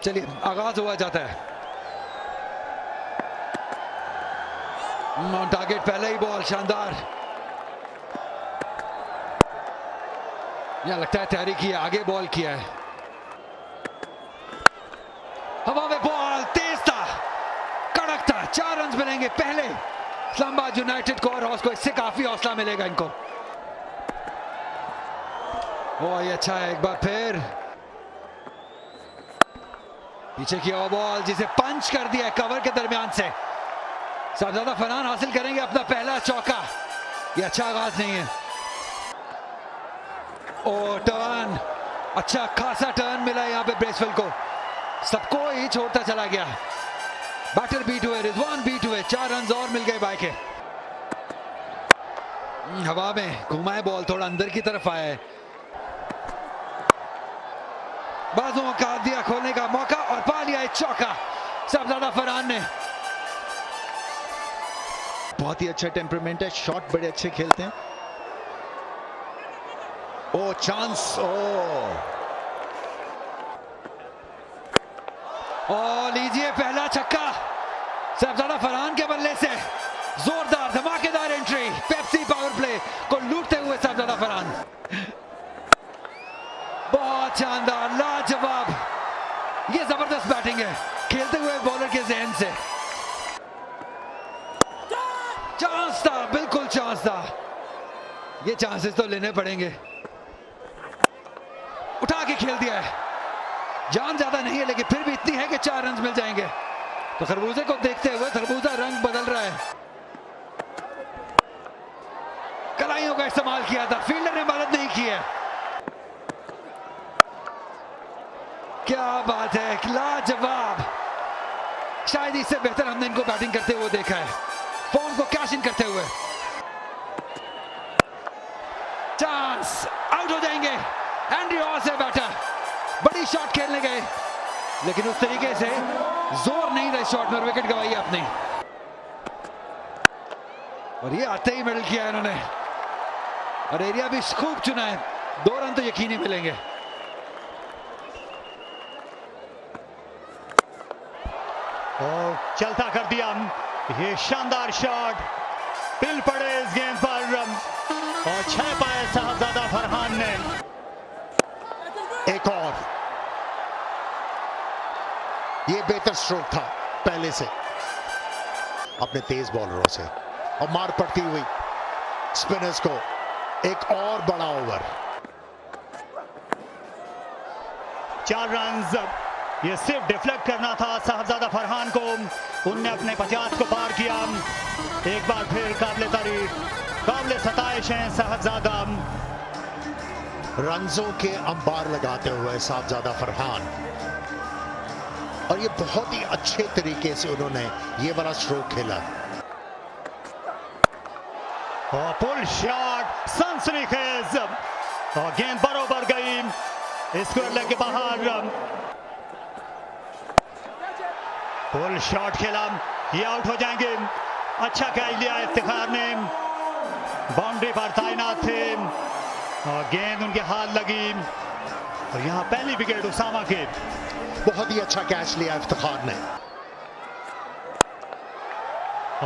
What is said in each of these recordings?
चलिए आगाज हुआ जाता है। ऑन टारगेट पहले ही बॉल, शानदार। यहां लगता है तैयारी की है, आगे बॉल किया है। हवा में बॉल तेज था, कड़क था। 4 रन मिलेंगे पहले इस्लामाबाद यूनाइटेड को, और उसको इससे काफी हौसला मिलेगा इनको। ओ ये अच्छा है, एक बार फिर पीछे की ओवर बॉल जिसे पंच कर दिया है कवर के दरमियान से। साहबजादा फरहान हासिल करेंगे अपना पहला चौका। ये अच्छा आगाज नहीं है। ओ टर्न, अच्छा खासा टर्न मिला यहाँ पे ब्रेसवेल को, सबको ही छोड़ता चला गया। बैटर बीट हुए, रिजवान बीट हुए, 4 रन और मिल गए बाय के। हवा में घुमाए बॉल, थोड़ा अंदर की तरफ आया है। बाजुओं का दिया खोलने का मौका और पा लिया एक चौका साहबजादा फरहान ने। बहुत ही अच्छा टेम्परामेंट है, शॉट बड़े अच्छे खेलते हैं। ओ चांस, ओ लीजिए पहला छक्का साहबजादा फरहान के बल्ले से। जोरदार धमाकेदार एंट्री, पेप्सी पावर प्ले को लूटते हुए साहबजादा फरहान। बहुत शानदार, लाजवाब, ये जबरदस्त बैटिंग है खेलते हुए बॉलर के जहन से। चांस था, बिल्कुल चांस था। ये चांसेस तो लेने पड़ेंगे। उठा के खेल दिया है, जान ज्यादा नहीं है लेकिन फिर भी इतनी है कि 4 रन मिल जाएंगे। तो खरबूजे को देखते हुए खरबूजा रंग बदल रहा है। कलाइयों का इस्तेमाल किया था, फील्डर ने मदद नहीं की है। क्या बात है, लाजवाब। शायद इससे बेहतर हमने इनको बैटिंग करते हुए देखा है, फॉर्म को कैश इन करते हुए। चांस, आउट हो जाएंगे। एंड्रयू हॉस है बैटर, बड़ी शॉट खेलने गए लेकिन उस तरीके से जोर नहीं था शॉट में, विकेट गवाई आपने। और ये आते ही मिडल किया इन्होंने, और एरिया भी खूब चुना है। 2 रन तो यकीनी मिलेंगे। और चलता कर दिया ये शानदार शॉट, पिल पड़े इस गेंद पर और 6 पाए साहबजादा फरहान ने। एक और, ये बेहतर स्ट्रोक था पहले से अपने तेज बॉलरों से, और मार पड़ती हुई स्पिनर्स को एक और बड़ा ओवर। 4 रन, ये सिर्फ डिफ्लेक्ट करना था साहबजादा फरहान को, उनने अपने 50 को पार किया। एक बार फिर काबिले तारीफ, काबिले सताइश हैं साहबजादा। रन्सों के अंबार लगाते हुए साहबजादा फरहान, और ये बहुत ही अच्छे तरीके से उन्होंने ये वाला स्ट्रोक खेला। और पुल शॉट सनसनीखेज, और गेंद बरोबर गई स्क्वायर लेग के बाहर। पुल शॉट खेला, ये आउट हो जाएंगे। अच्छा कैच लिया इफ्तिखार ने, बाउंड्री पर तैनात थे और गेंद उनके हाथ लगी, और यहाँ पहली विकेट उसामा के। बहुत ही अच्छा कैच लिया इफ्तिखार ने,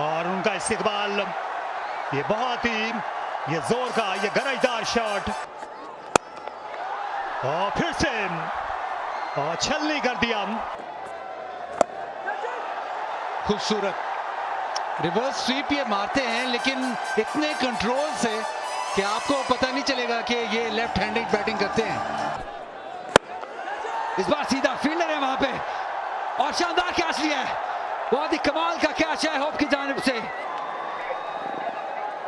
और उनका इस्तिकबाल, ये बहुत ही ये जोर का, ये गरजदार शॉट, और फिर से और छलनी कर दिया। खूबसूरत रिवर्स स्वीप ये मारते हैं लेकिन इतने कंट्रोल से कि आपको पता नहीं चलेगा कि ये लेफ्ट हैंडेड बैटिंग करते हैं। इस बार सीधा फील्डर है वहां पे, और शानदार कैच लिया है, बहुत ही कमाल का कैच है होप की जानिब से।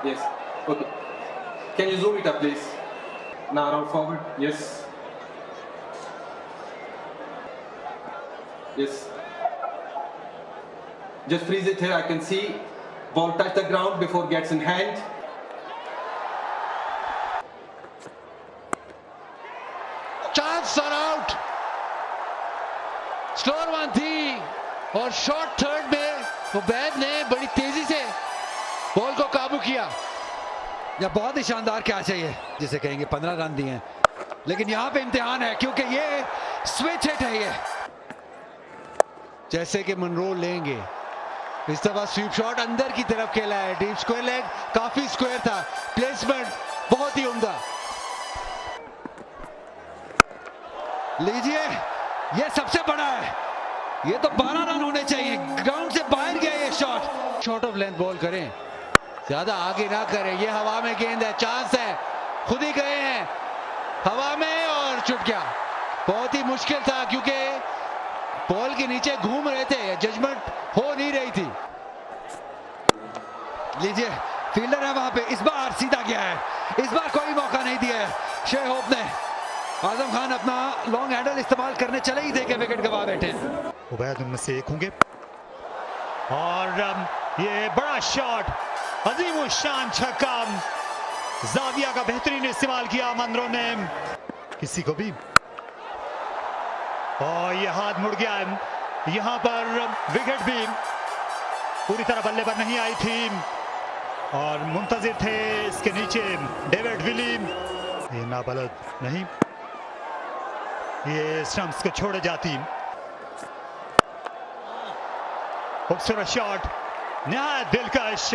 Yes, okay. Can you zoom it up please? Now round forward, yes. Yes. Just freeze it here, I can see ball touch the ground before gets in hand. Chance और out, slower one थी, और short third में उबैद ने बड़ी तेजी से ball को काबू किया। यह बहुत ही शानदार कैच है, ये जिसे कहेंगे 15 रन दिए हैं, लेकिन यहाँ पे इम्तिहान है क्योंकि ये स्विच हिट है। ये जैसे कि मनरो लेंगे। इस दफा स्वीप शॉट अंदर की तरफ खेला है, डीप स्क्वायर लेग, काफी स्क्वायर था, प्लेसमेंट बहुत ही उम्दा। लीजिए, ये सबसे बड़ा है, ये तो 12 रन होने चाहिए, ग्राउंड से बाहर गया ये shot. Short of length ball करें, ज्यादा आगे ना करें, ये हवा में गेंद है, चांस है, खुद ही गए हैं हवा में और छूट गया। बहुत ही मुश्किल था क्योंकि बॉल के नीचे घूम रहे थे, जजमेंट हो नहीं रही थी। लीजिए, फील्डर है वहां पे, इस बार सीधा गया है, इस बार कोई मौका नहीं दिया है शे होप ने। आजम खान अपना लॉन्ग हैंडल इस्तेमाल करने चले ही थे कि विकेट गवा बैठे। उबैद उनमें से एक होंगे और ये बड़ा शॉट, अजीम शान छक्का, जाविया का बेहतरीन इस्तेमाल किया मनरो ने, किसी को भी। और ये हाथ मुड़ गया है, यहां पर विकेट भी पूरी तरह बल्ले पर नहीं आई थी और मुंतजिर थे इसके नीचे डेविड विली। ये नाबलद नहीं, ये स्टंप्स को छोड़े जाती। खूबसूरत शॉट, निहायत दिलकश,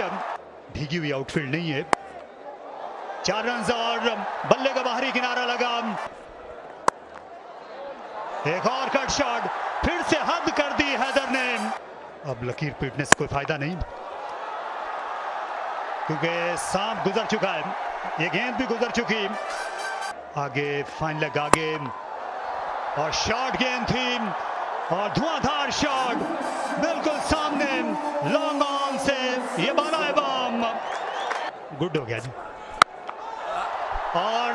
भीगी हुई आउटफील्ड नहीं है। 4 रन और बल्ले का बाहरी किनारा लगा। एक और कट शॉट, फिर से हद कर दी हैदर ने। अब लकीर पीटने से कोई फायदा नहीं क्योंकि सांप गुजर चुका है, ये गेंद भी गुजर चुकी। आगे फाइन लेग आगे और शॉर्ट गेंद थी और धुआंधार शॉट बिल्कुल सामने, लॉन्ग ऑन से ये बाला है बम, गुड हो गया जी। और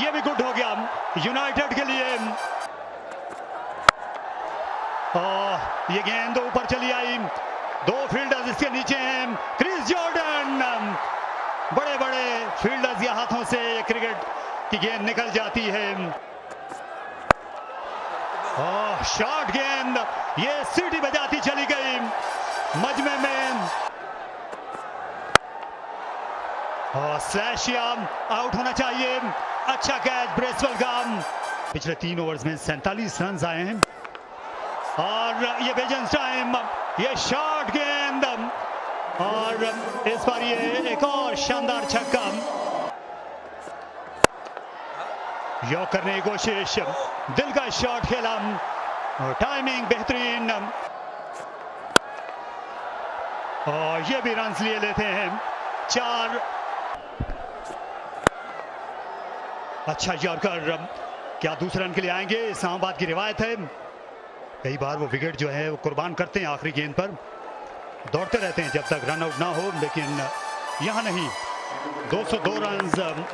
ये भी गुड हो गया यूनाइटेड के लिए। ये गेंद ऊपर चली आई, 2 फील्डर्स इसके नीचे हैं, क्रिस जॉर्डन, बड़े बड़े फील्डर्स के हाथों से क्रिकेट की गेंद निकल जाती है। शॉर्ट गेंद, ये सीटी बजाती चली गई मजमे में। स्लैश आउट होना चाहिए, अच्छा कैच ब्रेसवेल का। पिछले 3 ओवर्स में 47 रन आए हैं और ये बेजंस टाइम, ये शॉर्ट गेंद और इस बार ये एक और शानदार छक्का। यॉक करने की कोशिश, दिल का शॉट खेला और टाइमिंग बेहतरीन और ये भी रन लिए लेते हैं 4। अच्छा यॉर्कर, क्या दूसरे रन के लिए आएंगे? इस्लामाबाद की रिवायत है, कई बार वो विकेट जो है वो कुर्बान करते हैं आखिरी गेंद पर, दौड़ते रहते हैं जब तक रन आउट ना हो, लेकिन यहाँ नहीं। 202 रन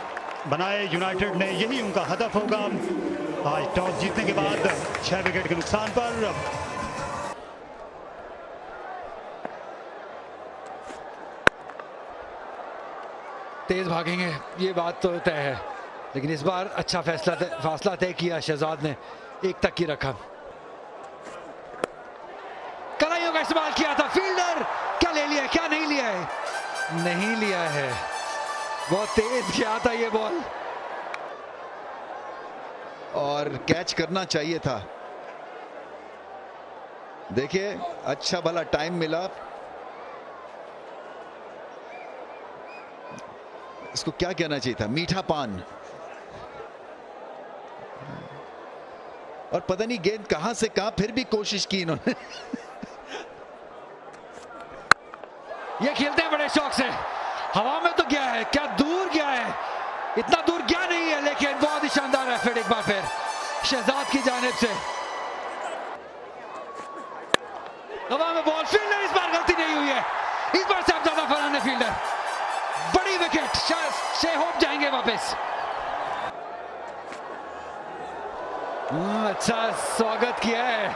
बनाए यूनाइटेड ने, यही उनका हदफ होगा आज टॉस जीतने के बाद 6 विकेट के नुकसान पर। तेज भागेंगे ये बात तो तय है, लेकिन इस बार अच्छा फासला तय किया शहजाद ने, 1 तक की रखा। कलाइयों का इस्तेमाल किया था, फील्डर क्या ले लिया, क्या नहीं लिया है? नहीं लिया है, बहुत तेज किया था ये बॉल और कैच करना चाहिए था। देखिए, अच्छा भला टाइम मिला, इसको क्या कहना चाहिए था, मीठा पान। और पता नहीं गेंद कहां से कहां, फिर भी कोशिश की इन्होंने। ये खेलते हैं बड़े शौक से, हवा में तो गया है, क्या दूर गया है, इतना दूर गया नहीं है, लेकिन बहुत ही शानदार है। फिर एक बार फिर शहजाद की जानिब से हवा में बॉल, फील्डर इस बार गलती नहीं हुई है, इस बार से ज्यादा फरहान है फील्डर, बड़ी विकेट, शे होप जाएंगे वापस। अच्छा स्वागत किया है,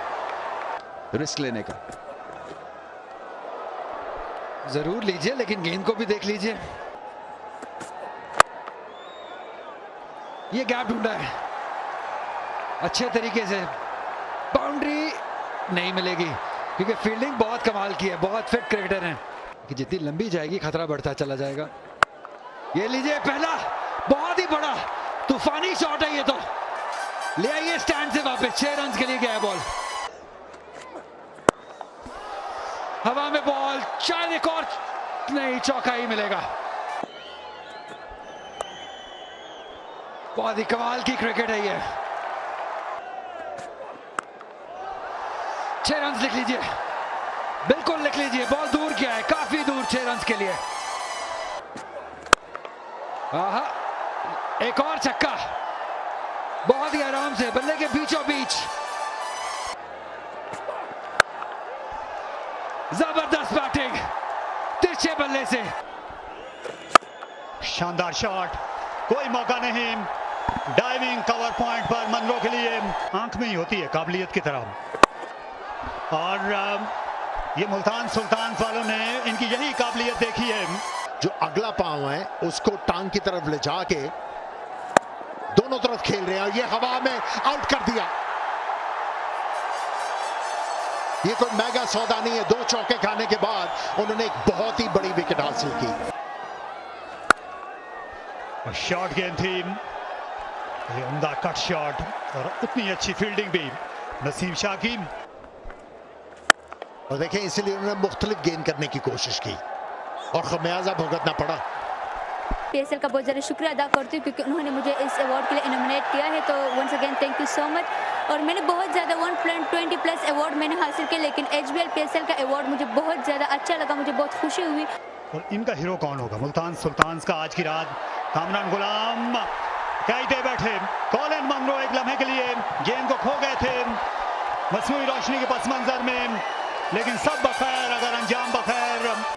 रिस्क लेने का जरूर लीजिए, लेकिन गेंद को भी देख लीजिए। ये गैप ढूंढा है अच्छे तरीके से, बाउंड्री नहीं मिलेगी क्योंकि फील्डिंग बहुत कमाल की है, बहुत फिट क्रिकेटर हैं कि जितनी लंबी जाएगी खतरा बढ़ता चला जाएगा। ये लीजिए पहला, बहुत ही बड़ा तूफानी शॉट है ये, तो ले आइए स्टैंड से वापस। 6 रन के लिए गया बॉल, हवा में बॉल, शायद एक और नहीं, चौका ही मिलेगा। बहुत ही कमाल की क्रिकेट है ये। 6 रन लिख लीजिए, बिल्कुल लिख लीजिए। बॉल दूर किया है, काफी दूर 6 रन के लिए। आहा, एक और छक्का, बहुत ही आराम से बल्ले के बीचों बीच। जबरदस्त बैटिंग तिरछे बल्ले से। शानदार शॉट, कोई मौका नहीं। डाइविंग कवर पॉइंट पर मनरो के लिए आंख में ही होती है काबिलियत की तरह। और ये मुल्तान सुल्तान वालों ने इनकी यही काबिलियत देखी है। जो अगला पांव है उसको टांग की तरफ ले जाके दोनों तरफ खेल रहे हैं, और ये हवा में आउट कर दिया। ये कोई मेगा सौदा नहीं है। 2 चौके खाने के बाद उन्होंने एक बहुत ही बड़ी विकेट हासिल की। शॉट गेंद थी, ये उम्दा कट शॉट और उतनी अच्छी फील्डिंग भी नसीम शाह की। और देखें, इसलिए उन्होंने मुख्तलिफ गेंद करने की कोशिश की और खमियाजा भुगतना पड़ा। पीएसएल का बहुत ज़्यादा शुक्रिया अदा करती हूँ क्योंकि उन्होंने मुझे इस अवार्ड के लिए नॉमिनेट किया है, तो once again thank you so much. और मैंने बहुत ज़्यादा 120+ अवार्ड मैंने हासिल किए, लेकिन HBL पीएसएल का अवार्ड मुझे बहुत ज़्यादा अच्छा लगा, मुझे बहुत खुशी हुई। और इनका हीरो कौन होगा? मुल्तान सुल्तान का आज की रात कामरान गुलाम कहते बैठे। कॉलिन मनरो एक लम्हे के लिए गेंद को खो गए थे मसनूई रोशनी के पस मंजर में, लेकिन सब बखैर अगर अंजाम बखैर।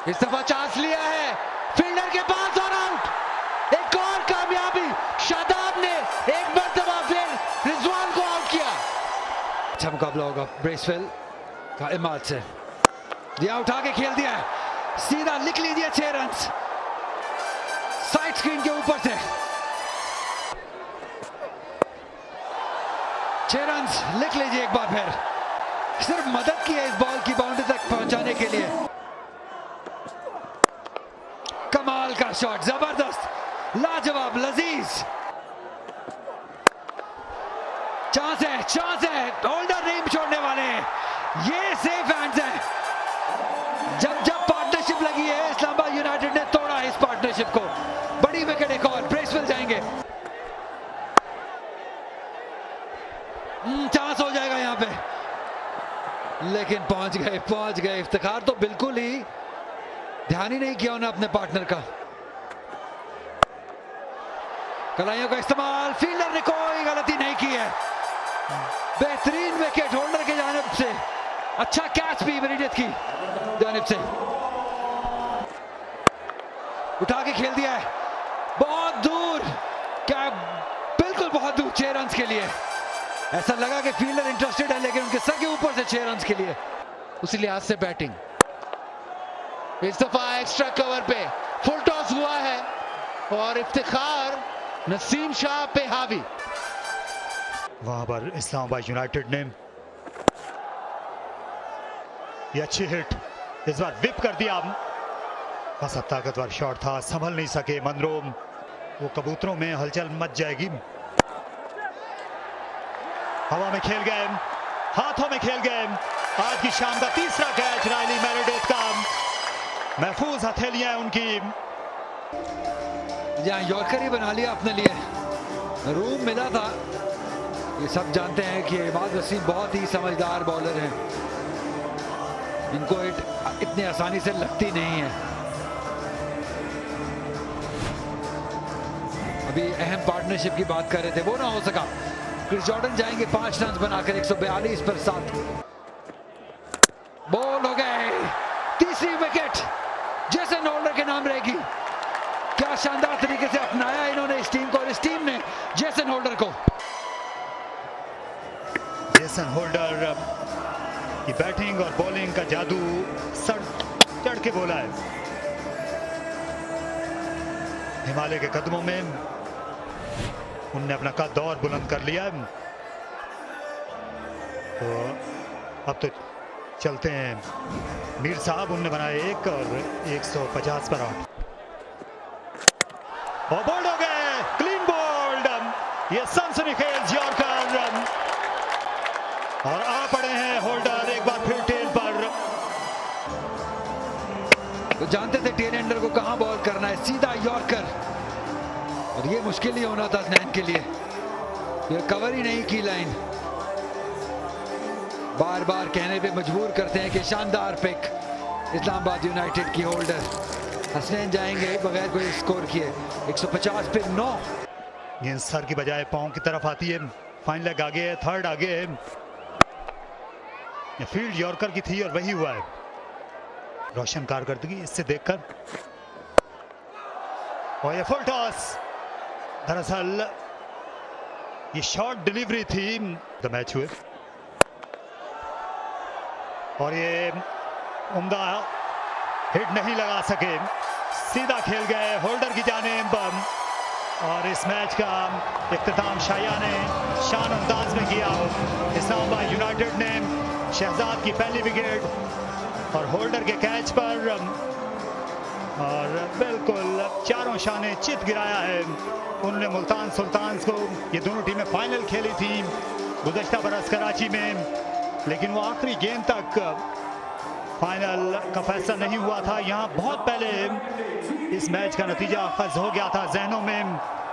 इस दफा चांस लिया है फील्डर के पास और आउट। एक और कामयाबी, शादाब ने एक मरतबा फिर रिजवान को आउट किया। अच्छा मुकाबला होगा ब्रेसवेल का इमाद से। दिया उठा के खेल दिया है, सीधा लिख लीजिए 6 रन साइड स्क्रीन के ऊपर से। 6 रन लिख लीजिए एक बार फिर। सिर्फ मदद की है इस बॉल की बाउंड्री तक पहुंचाने के लिए। कमाल का शॉट, जबरदस्त, लाजवाब, लजीज। चांस है, होल्डर नहीं छोड़ने वाले हैं, ये सेफ हैंड्स हैं। जब पार्टनरशिप लगी है, इस्लामाबाद यूनाइटेड ने तोड़ा इस पार्टनरशिप को। बड़ी विकेट एक और, ब्रेसवेल जाएंगे। चांस हो जाएगा यहां पे, लेकिन पहुंच गए। इफ्तिखार तो बिल्कुल ही ध्यान ही नहीं किया उन्हें अपने पार्टनर का। कलाइयों का इस्तेमाल, फील्डर ने कोई गलती नहीं की है। बेहतरीन विकेट होल्डर की जानिब से, अच्छा कैच भी मेरिडियत की जानिब से। उठा के खेल दिया है बहुत दूर, क्या बिल्कुल बहुत दूर 6 रन के लिए। ऐसा लगा कि फील्डर इंटरेस्टेड है, लेकिन उनके सर के ऊपर से 6 रन के लिए। उसी लिहाज से बैटिंग इस दफा एक्स्ट्रा कवर पे फुल टॉस हुआ है और इफ्तिखार नसीम शाह पे हावी। वहां पर इस्लामाबाद यूनाइटेड ने ये अच्छी हिट इस बार विप कर दिया। खासा ताकतवर शॉट था, संभल नहीं सके मनरो। वो कबूतरों में हलचल मच जाएगी। हवा में खेल गए, हाथों में खेल गए। आज की शाम का तीसरा कैच रायली मेरिडिथ का, महफूज हथेलियां उनकी। यहाँ यॉर्कर ही बना लिया अपने लिए, रूम मिला था। ये सब जानते हैं कि इमाद वसीम बहुत ही समझदार बॉलर हैं, इनको इतनी आसानी से लगती नहीं है। अभी अहम पार्टनरशिप की बात कर रहे थे, वो ना हो सका। क्रिस जॉर्डन जाएंगे 5 रन बनाकर 142 पर 7। बॉल हो गए, तीसरी विकेट जेसन होल्डर के नाम रहेगी। क्या शानदार तरीके से अपनाया इन्होंने इस टीम को, और इस टीम ने जेसन होल्डर को। जेसन होल्डर की बैटिंग और बॉलिंग का जादू सर चढ़ के बोला है। हिमालय के कदमों में उनने अपना कद और बुलंद कर लिया। तो अब तो चलते हैं मीर साहब, उनने बनाए 1 और 150 पर 8 और बोल्ड हो गए, क्लीन बोल्ड। ये सनसनीखेज यॉर्कर और आ पड़े हैं होल्डर एक बार फिर। जानते थे टेल एंडर को कहां बॉल करना है, सीधा यॉर्कर, और ये मुश्किल ही होना था स्नैन के लिए, ये कवर ही नहीं की लाइन। बार बार कहने पे मजबूर करते हैं कि शानदार पिक इस्लामाबाद यूनाइटेड की होल्डर। हसनैन जाएंगे बगैर कोई स्कोर किए, 150 पे 9। गेंद सर की बजाय पांव की तरफ आती है। फाइन लेग आगे है, थर्ड आगे है। ये फील्ड यॉर्कर की थी और वही हुआ है। रोशन कारकर्दगी इससे देखकर, और ये फुल टॉस, दरअसल ये शॉर्ट डिलीवरी थी। द मैच हुए और ये उम्दा हिट नहीं लगा सके, सीधा खेल गए होल्डर की जानिब, और इस मैच का इख्तिताम शाया ने शान अंदाज में किया। इस्लामाबाद यूनाइटेड ने शहजाद की पहली विकेट और होल्डर के कैच पर, और बिल्कुल चारों शाने चित गिराया है। उन्होंने मुल्तान सुल्तान्स को, ये दोनों टीमें फाइनल खेली थी गुज़श्ता बरस कराची में, लेकिन वो आखिरी गेंद तक फाइनल का फैसला नहीं हुआ था। यहाँ बहुत पहले इस मैच का नतीजा अखज़ हो गया था जहनों में।